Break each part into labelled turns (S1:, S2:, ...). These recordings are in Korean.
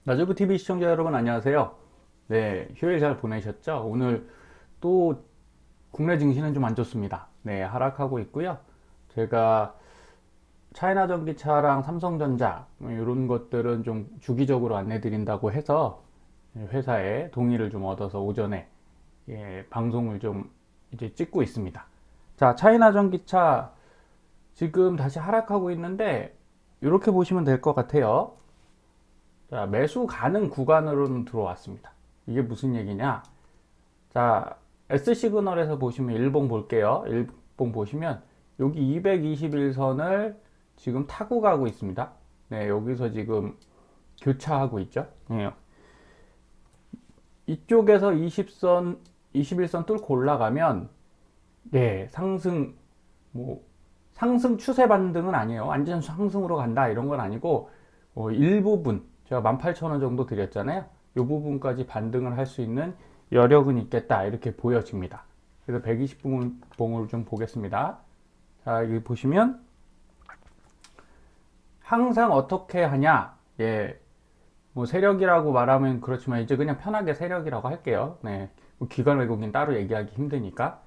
S1: 나주부TV 시청자 여러분 안녕하세요. 네, 휴일 잘 보내셨죠? 오늘 또 국내 증시는 좀 안 좋습니다. 네, 하락하고 있고요. 제가 차이나 전기차랑 삼성전자 이런 것들은 좀 주기적으로 안내 드린다고 해서 회사에 동의를 좀 얻어서 오전에 방송을 좀 이제 찍고 있습니다. 자, 차이나 전기차 지금 다시 하락하고 있는데 이렇게 보시면 될 것 같아요. 자, 매수 가능 구간으로는 들어왔습니다. 이게 무슨 얘기냐? 자, S 시그널에서 보시면 일봉 볼게요. 일봉 보시면 여기 221선을 지금 타고 가고 있습니다. 네, 여기서 지금 교차하고 있죠. 네. 이쪽에서 20선, 21선 뚫고 올라가면 네, 상승 추세 반등은 아니에요. 완전 상승으로 간다 이런 건 아니고 일부분 제가 18,000원 정도 드렸잖아요. 이 부분까지 반등을 할 수 있는 여력은 있겠다 이렇게 보여집니다. 그래서 120분 봉을 좀 보겠습니다. 자, 여기 보시면 항상 어떻게 하냐? 예, 뭐 세력이라고 말하면 그렇지만 이제 그냥 편하게 세력이라고 할게요. 네, 뭐 기관 외국인 따로 얘기하기 힘드니까.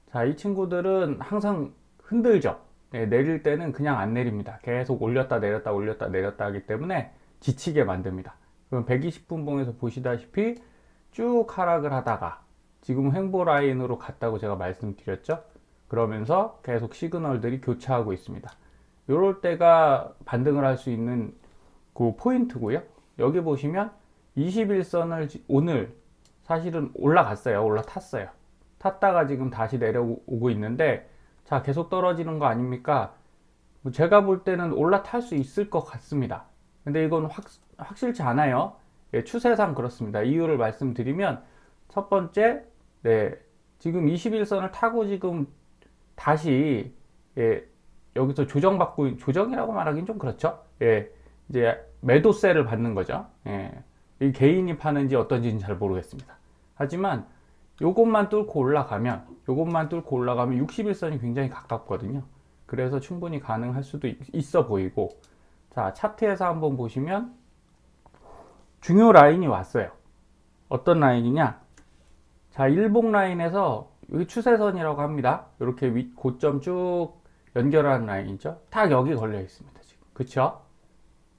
S1: 자, 이 친구들은 항상 흔들죠. 네, 내릴 때는 그냥 안 내립니다. 계속 올렸다 내렸다 올렸다 내렸다 하기 때문에 지치게 만듭니다. 그럼 120분 봉에서 보시다시피 쭉 하락을 하다가 지금 횡보 라인으로 갔다고 제가 말씀드렸죠. 그러면서 계속 시그널들이 교차하고 있습니다. 이럴 때가 반등을 할 수 있는 그 포인트고요. 여기 보시면 21선을 오늘 사실은 올라갔어요. 올라탔어요. 탔다가 지금 다시 내려오고 있는데 자, 계속 떨어지는 거 아닙니까? 제가 볼 때는 올라탈 수 있을 것 같습니다. 근데 이건 확실치 않아요. 예, 추세상 그렇습니다. 이유를 말씀드리면 첫 번째, 네, 지금 21선을 타고 지금 다시 여기서 조정이라고 말하기는 좀 그렇죠. 이제 매도세를 받는 거죠. 이 개인이 파는지 어떤지는 잘 모르겠습니다. 하지만 요것만 뚫고 올라가면 61선이 굉장히 가깝거든요. 그래서 충분히 가능할 수도 있어 보이고, 자, 차트에서 한번 보시면 중요 라인이 왔어요. 어떤 라인이냐? 자, 일봉 라인에서 여기 추세선이라고 합니다. 이렇게 고점 쭉 연결하는 라인이죠. 딱 여기 걸려 있습니다. 지금. 그쵸?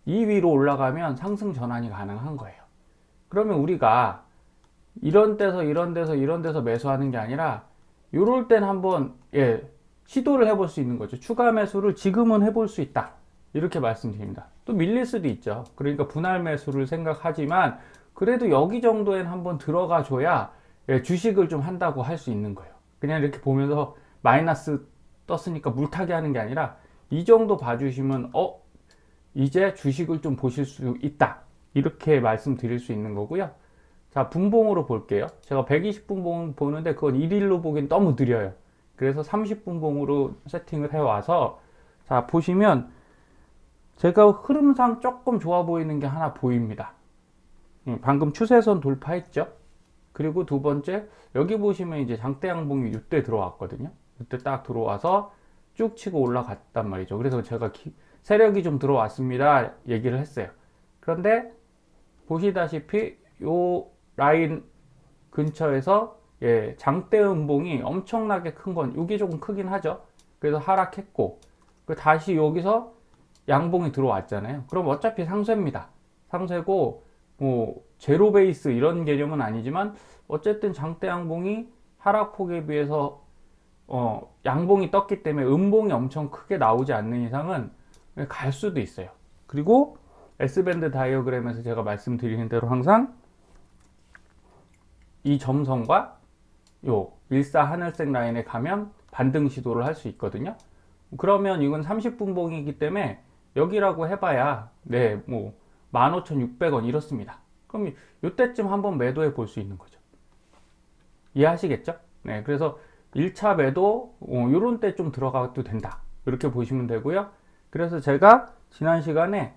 S1: 이 위로 올라가면 상승 전환이 가능한 거예요. 그러면 우리가 이런 데서 매수하는 게 아니라 요럴 땐 한번 시도를 해볼 수 있는 거죠. 추가 매수를 지금은 해볼 수 있다. 이렇게 말씀드립니다. 또 밀릴 수도 있죠. 그러니까 분할 매수를 생각하지만 그래도 여기 정도엔 한번 들어가 줘야 주식을 좀 한다고 할 수 있는 거예요. 그냥 이렇게 보면서 마이너스 떴으니까 물타기 하는 게 아니라 이 정도 봐주시면 이제 주식을 좀 보실 수 있다. 이렇게 말씀드릴 수 있는 거고요. 자, 분봉으로 볼게요. 제가 120분 봉 보는데 그건 1일로 보기엔 너무 느려요. 그래서 30분 봉으로 세팅을 해와서 자, 보시면 제가 흐름상 조금 좋아 보이는 게 하나 보입니다. 방금 추세선 돌파했죠. 그리고 두 번째, 여기 보시면 이제 장대 양봉이 이때 들어왔거든요. 이때 딱 들어와서 쭉 치고 올라갔단 말이죠. 그래서 제가 세력이 좀 들어왔습니다 얘기를 했어요. 그런데 보시다시피 요 라인 근처에서 장대 음봉이 엄청나게 큰 건 이게 조금 크긴 하죠. 그래서 하락했고 다시 여기서 양봉이 들어왔잖아요. 그럼 어차피 상쇄입니다. 상쇄고 뭐 제로 베이스 이런 개념은 아니지만 어쨌든 장대 양봉이 하락폭에 비해서 양봉이 떴기 때문에 음봉이 엄청 크게 나오지 않는 이상은 갈 수도 있어요. 그리고 S밴드 다이어그램에서 제가 말씀드리는 대로 항상 이 점선과 요 일사 하늘색 라인에 가면 반등 시도를 할 수 있거든요. 그러면 이건 30분 봉이기 때문에 여기라고 해봐야 뭐 15,600원 이렇습니다. 그럼 이때쯤 한번 매도해 볼 수 있는 거죠. 이해하시겠죠? 네, 그래서 1차 매도 요런 때 좀 들어가도 된다. 이렇게 보시면 되고요. 그래서 제가 지난 시간에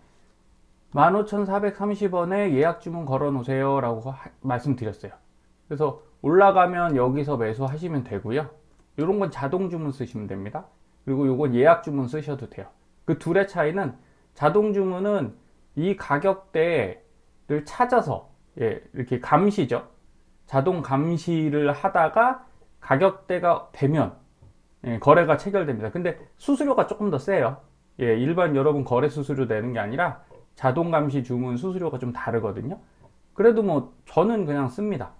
S1: 15,430원에 예약 주문 걸어 놓으세요 라고 말씀드렸어요. 그래서 올라가면 여기서 매수하시면 되고요. 이런 건 자동 주문 쓰시면 됩니다. 그리고 이건 예약 주문 쓰셔도 돼요. 그 둘의 차이는 자동 주문은 이 가격대에 찾아서 이렇게 감시죠. 자동 감시를 하다가 가격대가 되면 거래가 체결됩니다. 근데 수수료가 조금 더 세요. 일반 여러분 거래 수수료 내는 게 아니라 자동 감시 주문 수수료가 좀 다르거든요. 그래도 뭐 저는 그냥 씁니다.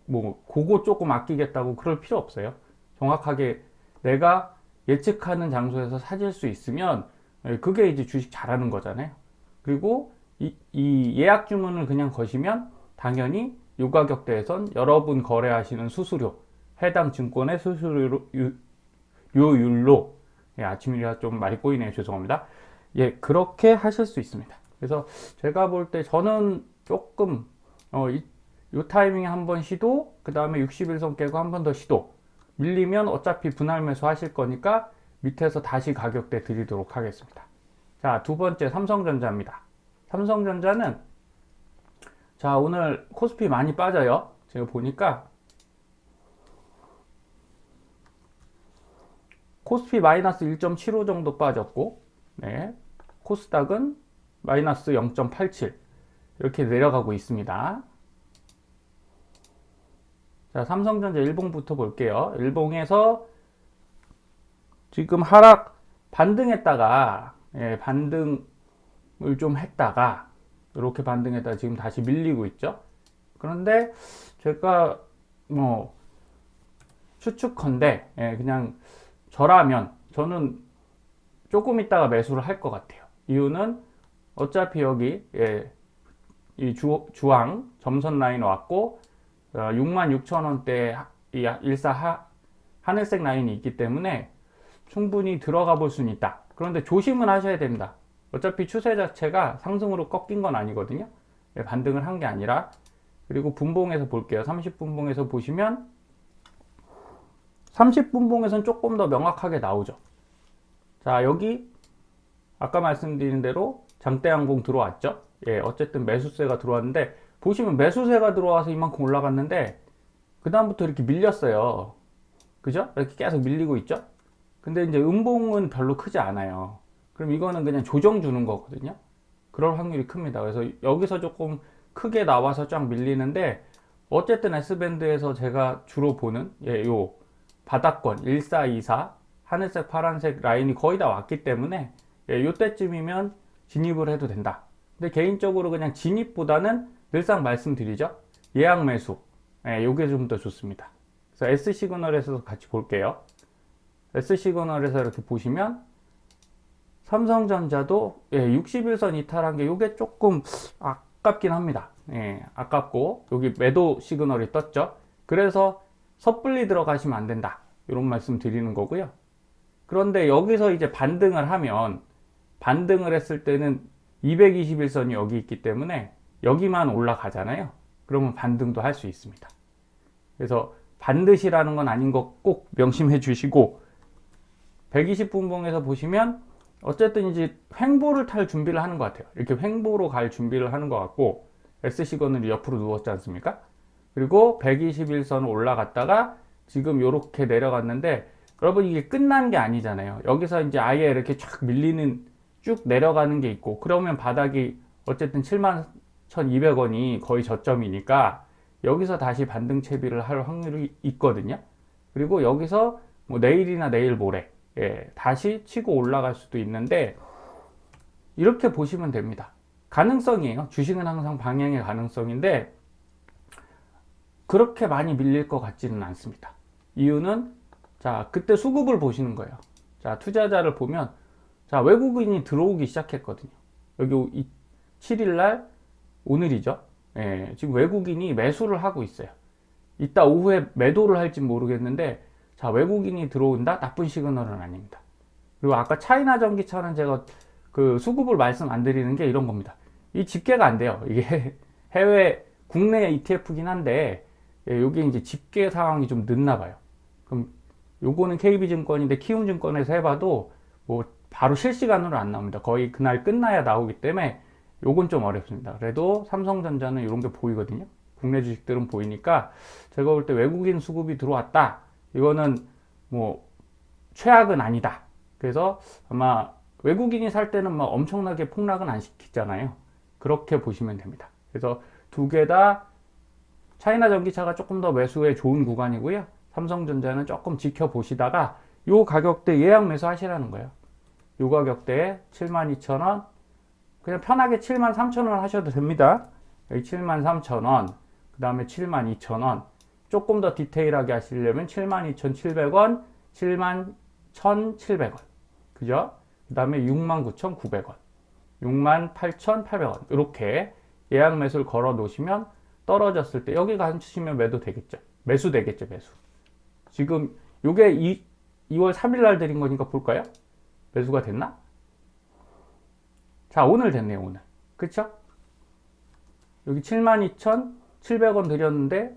S1: 뭐 그거 조금 아끼겠다고 그럴 필요 없어요. 정확하게 내가 예측하는 장소에서 사질 수 있으면 그게 이제 주식 잘하는 거잖아요. 그리고 이 예약 주문을 그냥 거시면 당연히 요 가격대에선 여러분 거래하시는 수수료, 해당 증권의 수수료 요율로 아침이라 좀 많이 꼬이네요. 죄송합니다. 그렇게 하실 수 있습니다. 그래서 제가 볼 때 저는 조금 요 타이밍에 한번 시도, 그 다음에 60일선 깨고 한 번 더 시도. 밀리면 어차피 분할 매수 하실 거니까 밑에서 다시 가격대 드리도록 하겠습니다. 자, 두 번째 삼성전자입니다. 삼성전자는 자, 오늘 코스피 많이 빠져요. 제가 보니까 코스피 마이너스 1.75 정도 빠졌고, 코스닥은 마이너스 0.87 이렇게 내려가고 있습니다. 자, 삼성전자 일봉부터 볼게요. 일봉에서 지금 하락 반등했다가 반등을 좀 했다가 이렇게 반등했다가 지금 다시 밀리고 있죠. 그런데 제가 뭐 추측컨대 그냥 저라면 저는 조금 있다가 매수를 할 것 같아요. 이유는 어차피 여기 이 주황 점선 라인 왔고 66,000원대 이 일사 하늘색 라인이 있기 때문에 충분히 들어가 볼 수는 있다. 그런데 조심은 하셔야 됩니다. 어차피 추세 자체가 상승으로 꺾인 건 아니거든요. 반등을 한 게 아니라. 그리고 분봉에서 볼게요. 30분봉에서 보시면 30분봉에서는 조금 더 명확하게 나오죠. 자, 여기 아까 말씀드린 대로 장대양봉 들어왔죠. 어쨌든 매수세가 들어왔는데 보시면 매수세가 들어와서 이만큼 올라갔는데 그 다음부터 이렇게 밀렸어요. 그죠? 이렇게 계속 밀리고 있죠. 근데 이제 음봉은 별로 크지 않아요. 그럼 이거는 그냥 조정 주는 거거든요. 그럴 확률이 큽니다. 그래서 여기서 조금 크게 나와서 쫙 밀리는데 어쨌든 S밴드에서 제가 주로 보는 요 바닥권 1424 하늘색 파란색 라인이 거의 다 왔기 때문에 요때쯤이면 진입을 해도 된다. 근데 개인적으로 그냥 진입보다는 늘상 말씀드리죠. 예약 매수. 요게 좀 더 좋습니다. 그래서 S 시그널에서 같이 볼게요. S 시그널에서 이렇게 보시면 삼성전자도 61선 이탈한 게 요게 조금 아깝긴 합니다. 아깝고 여기 매도 시그널이 떴죠. 그래서 섣불리 들어가시면 안 된다. 이런 말씀 드리는 거고요. 그런데 여기서 이제 반등을 하면 반등을 했을 때는 221선이 여기 있기 때문에 여기만 올라가잖아요. 그러면 반등도 할 수 있습니다. 그래서 반드시라는 건 아닌 거 꼭 명심해 주시고 120분봉에서 보시면 어쨌든 이제 횡보를 탈 준비를 하는 것 같아요. 이렇게 횡보로 갈 준비를 하는 것 같고 S시그널이 옆으로 누웠지 않습니까? 그리고 121선 올라갔다가 지금 이렇게 내려갔는데 여러분 이게 끝난 게 아니잖아요. 여기서 이제 아예 이렇게 쫙 밀리는 쭉 내려가는 게 있고 그러면 바닥이 어쨌든 71,200원이 거의 저점이니까 여기서 다시 반등 채비를 할 확률이 있거든요. 그리고 여기서 뭐 내일이나 내일 모레 다시 치고 올라갈 수도 있는데 이렇게 보시면 됩니다. 가능성이에요. 주식은 항상 방향의 가능성인데 그렇게 많이 밀릴 것 같지는 않습니다. 이유는 자 그때 수급을 보시는 거예요. 자 투자자를 보면 자 외국인이 들어오기 시작했거든요. 여기 7일날 오늘이죠. 지금 외국인이 매수를 하고 있어요. 이따 오후에 매도를 할지 모르겠는데 자 외국인이 들어온다? 나쁜 시그널은 아닙니다. 그리고 아까 차이나 전기차는 제가 그 수급을 말씀 안 드리는 게 이런 겁니다. 이 집계가 안 돼요. 이게 해외 국내 ETF긴 한데 여기 이제 집계 상황이 좀 늦나 봐요. 그럼 요거는 KB증권인데 키움증권에서 해봐도 뭐 바로 실시간으로 안 나옵니다. 거의 그날 끝나야 나오기 때문에 요건 좀 어렵습니다. 그래도 삼성전자는 이런 게 보이거든요. 국내 주식들은 보이니까 제가 볼 때 외국인 수급이 들어왔다. 이거는 뭐 최악은 아니다. 그래서 아마 외국인이 살 때는 막 엄청나게 폭락은 안 시키잖아요. 그렇게 보시면 됩니다. 그래서 두 개 다 차이나 전기차가 조금 더 매수에 좋은 구간이고요. 삼성전자는 조금 지켜보시다가 요 가격대 예약 매수 하시라는 거예요. 요 가격대에 72,000원, 그냥 편하게 73,000원 하셔도 됩니다. 여기 73,000원, 그 다음에 72,000원, 조금 더 디테일하게 하시려면 72,700원, 71,700원, 그죠? 그 다음에 69,900원, 68,800원, 이렇게 예약 매수를 걸어 놓으시면 떨어졌을 때 여기 가시면 매도 되겠죠. 매수 되겠죠, 매수. 지금 요게 2월 3일 날 드린 거니까 볼까요? 매수가 됐나? 자, 오늘 됐네요, 오늘. 그쵸? 여기 72,700원 드렸는데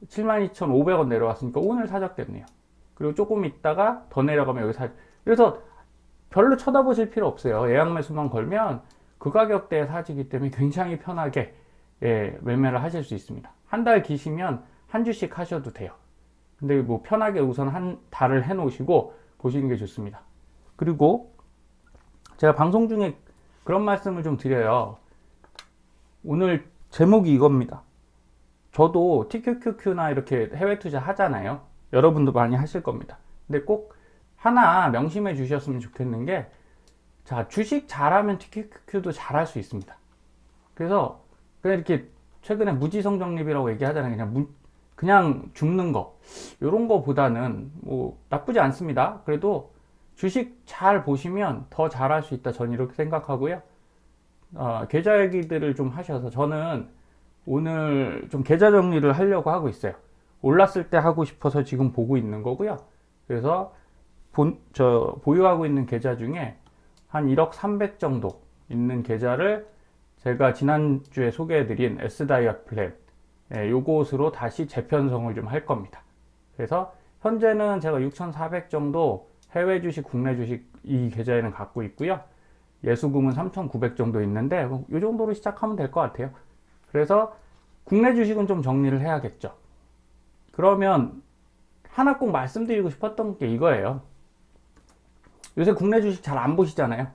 S1: 72,500원 내려왔으니까 오늘 사적됐네요. 그리고 조금 있다가 더 내려가면 여기 그래서 별로 쳐다보실 필요 없어요. 예약 매수만 걸면 그 가격대에 사지기 때문에 굉장히 편하게 매매를 하실 수 있습니다. 한 달 기시면 한 주씩 하셔도 돼요. 근데 뭐 편하게 우선 한 달을 해 놓으시고 보시는 게 좋습니다. 그리고 제가 방송 중에 그런 말씀을 좀 드려요. 오늘 제목이 이겁니다. 저도 TQQQ나 이렇게 해외 투자 하잖아요. 여러분도 많이 하실 겁니다. 근데 꼭 하나 명심해 주셨으면 좋겠는 게, 자, 주식 잘하면 TQQQ도 잘할 수 있습니다. 그래서 그냥 이렇게 최근에 무지성 적립이라고 얘기하잖아요. 그냥 죽는 거, 이런 거보다는 뭐 나쁘지 않습니다. 그래도 주식 잘 보시면 더 잘할 수 있다, 저는 이렇게 생각하고요. 계좌 얘기들을 좀 하셔서, 저는 오늘 좀 계좌 정리를 하려고 하고 있어요. 올랐을 때 하고 싶어서 지금 보고 있는 거고요. 그래서 보유하고 있는 계좌 중에 한 1억 300 정도 있는 계좌를 제가 지난주에 소개해드린 S다이아 플랜, 요것으로 다시 재편성을 좀 할 겁니다. 그래서 현재는 제가 6,400 정도 해외 주식, 국내 주식 이 계좌에는 갖고 있고요. 예수금은 3,900 정도 있는데 이 정도로 시작하면 될 것 같아요. 그래서 국내 주식은 좀 정리를 해야겠죠. 그러면 하나 꼭 말씀드리고 싶었던 게 이거예요. 요새 국내 주식 잘 안 보시잖아요.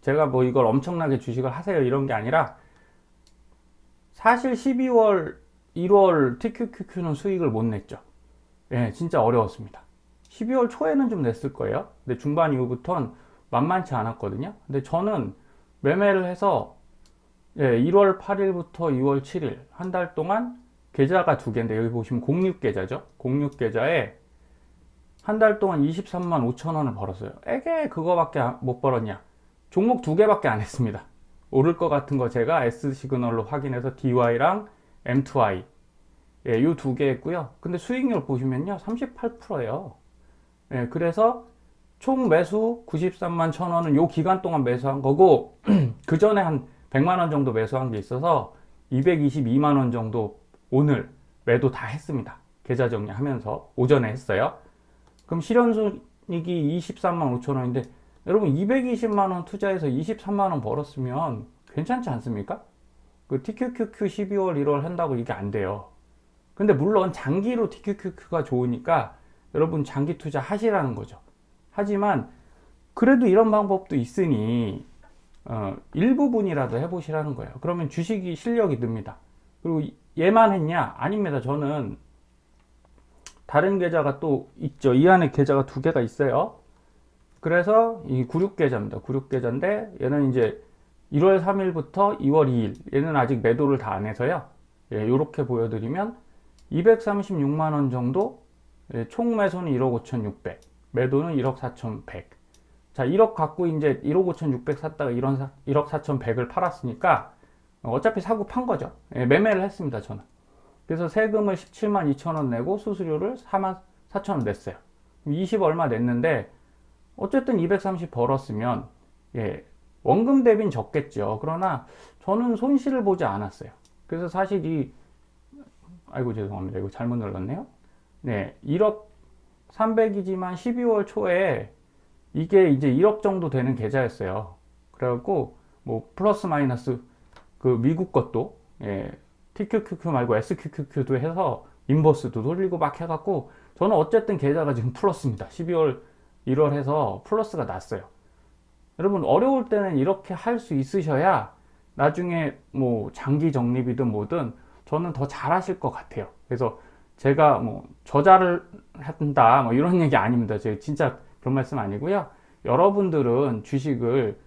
S1: 제가 뭐 이걸 엄청나게 주식을 하세요 이런 게 아니라, 사실 12월, 1월 TQQQ는 수익을 못 냈죠. 진짜 어려웠습니다. 12월 초에는 좀 냈을 거예요. 근데 중반 이후부터는 만만치 않았거든요. 근데 저는 매매를 해서 1월 8일부터 2월 7일 한 달 동안 계좌가 두 개인데, 여기 보시면 06계좌죠. 06계좌에 한 달 동안 23만 5천 원을 벌었어요. 에게 그거밖에 못 벌었냐? 종목 두 개밖에 안 했습니다. 오를 것 같은 거 제가 S시그널로 확인해서 DY랑 M2I 이 두 개 했고요. 근데 수익률 보시면요 38%예요. 그래서 총 매수 93만 1천 원은 요 기간 동안 매수한 거고, 그 전에 한 100만 원 정도 매수한 게 있어서 222만 원 정도 오늘 매도 다 했습니다. 계좌 정리하면서 오전에 했어요. 그럼 실현손익이 23만 5천 원인데, 여러분 220만 원 투자해서 23만 원 벌었으면 괜찮지 않습니까? 그 TQQQ 12월 1월 한다고 이게 안 돼요. 근데 물론 장기로 TQQQ가 좋으니까 여러분 장기 투자 하시라는 거죠. 하지만 그래도 이런 방법도 있으니 일부분이라도 해보시라는 거예요. 그러면 주식이 실력이 늡니다. 그리고 얘만 했냐? 아닙니다. 저는 다른 계좌가 또 있죠. 이 안에 계좌가 두 개가 있어요. 그래서 이 96계좌입니다. 96계좌인데 얘는 이제 1월 3일부터 2월 2일, 얘는 아직 매도를 다 안 해서요. 요렇게 보여드리면 236만 원 정도, 총 매수는 1억 5,600, 매도는 1억 4,100. 자, 1억 갖고 이제 1억 5,600 샀다가 1억 4,100을 팔았으니까 어차피 사고 판 거죠. 매매를 했습니다, 저는. 그래서 세금을 17만 2천 원 내고 수수료를 4만 4천 원 냈어요. 20 얼마 냈는데 어쨌든 230 벌었으면 원금 대비는 적겠죠. 그러나 저는 손실을 보지 않았어요. 그래서 사실 아이고 죄송합니다. 이거 잘못 눌렀네요. 1억 300이지만 12월 초에 이게 이제 1억 정도 되는 계좌였어요. 그래갖고 뭐 플러스 마이너스 그 미국 것도 TQQQ 말고 SQQQ도 해서 인버스도 돌리고 막 해갖고 저는 어쨌든 계좌가 지금 플러스입니다. 12월 1월 해서 플러스가 났어요. 여러분 어려울 때는 이렇게 할 수 있으셔야 나중에 뭐 장기 적립이든 뭐든 저는 더 잘하실 것 같아요. 그래서 제가 뭐 저자를 한다 뭐 이런 얘기 아닙니다. 제가 진짜 그런 말씀 아니고요. 여러분들은 주식을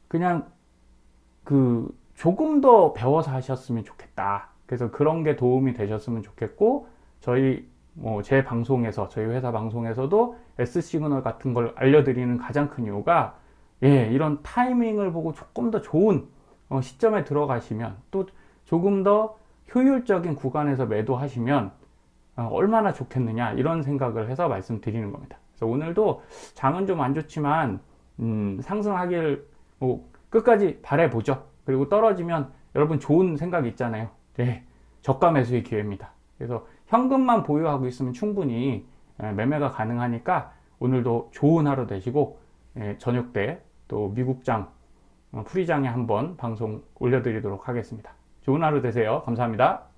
S1: 그냥 그 조금 더 배워서 하셨으면 좋겠다. 그래서 그런 게 도움이 되셨으면 좋겠고, 저희 뭐 제 방송에서 저희 회사 방송에서도 S 시그널 같은 걸 알려드리는 가장 큰 이유가 이런 타이밍을 보고 조금 더 좋은 시점에 들어가시면 또 조금 더 효율적인 구간에서 매도하시면 얼마나 좋겠느냐 이런 생각을 해서 말씀드리는 겁니다. 그래서 오늘도 장은 좀 안 좋지만 상승하길 뭐 끝까지 바라보죠. 그리고 떨어지면 여러분 좋은 생각 있잖아요. 저가 매수의 기회입니다. 그래서 현금만 보유하고 있으면 충분히 매매가 가능하니까 오늘도 좋은 하루 되시고, 저녁 때 또 미국장 풀이장에 한번 방송 올려드리도록 하겠습니다. 좋은 하루 되세요. 감사합니다.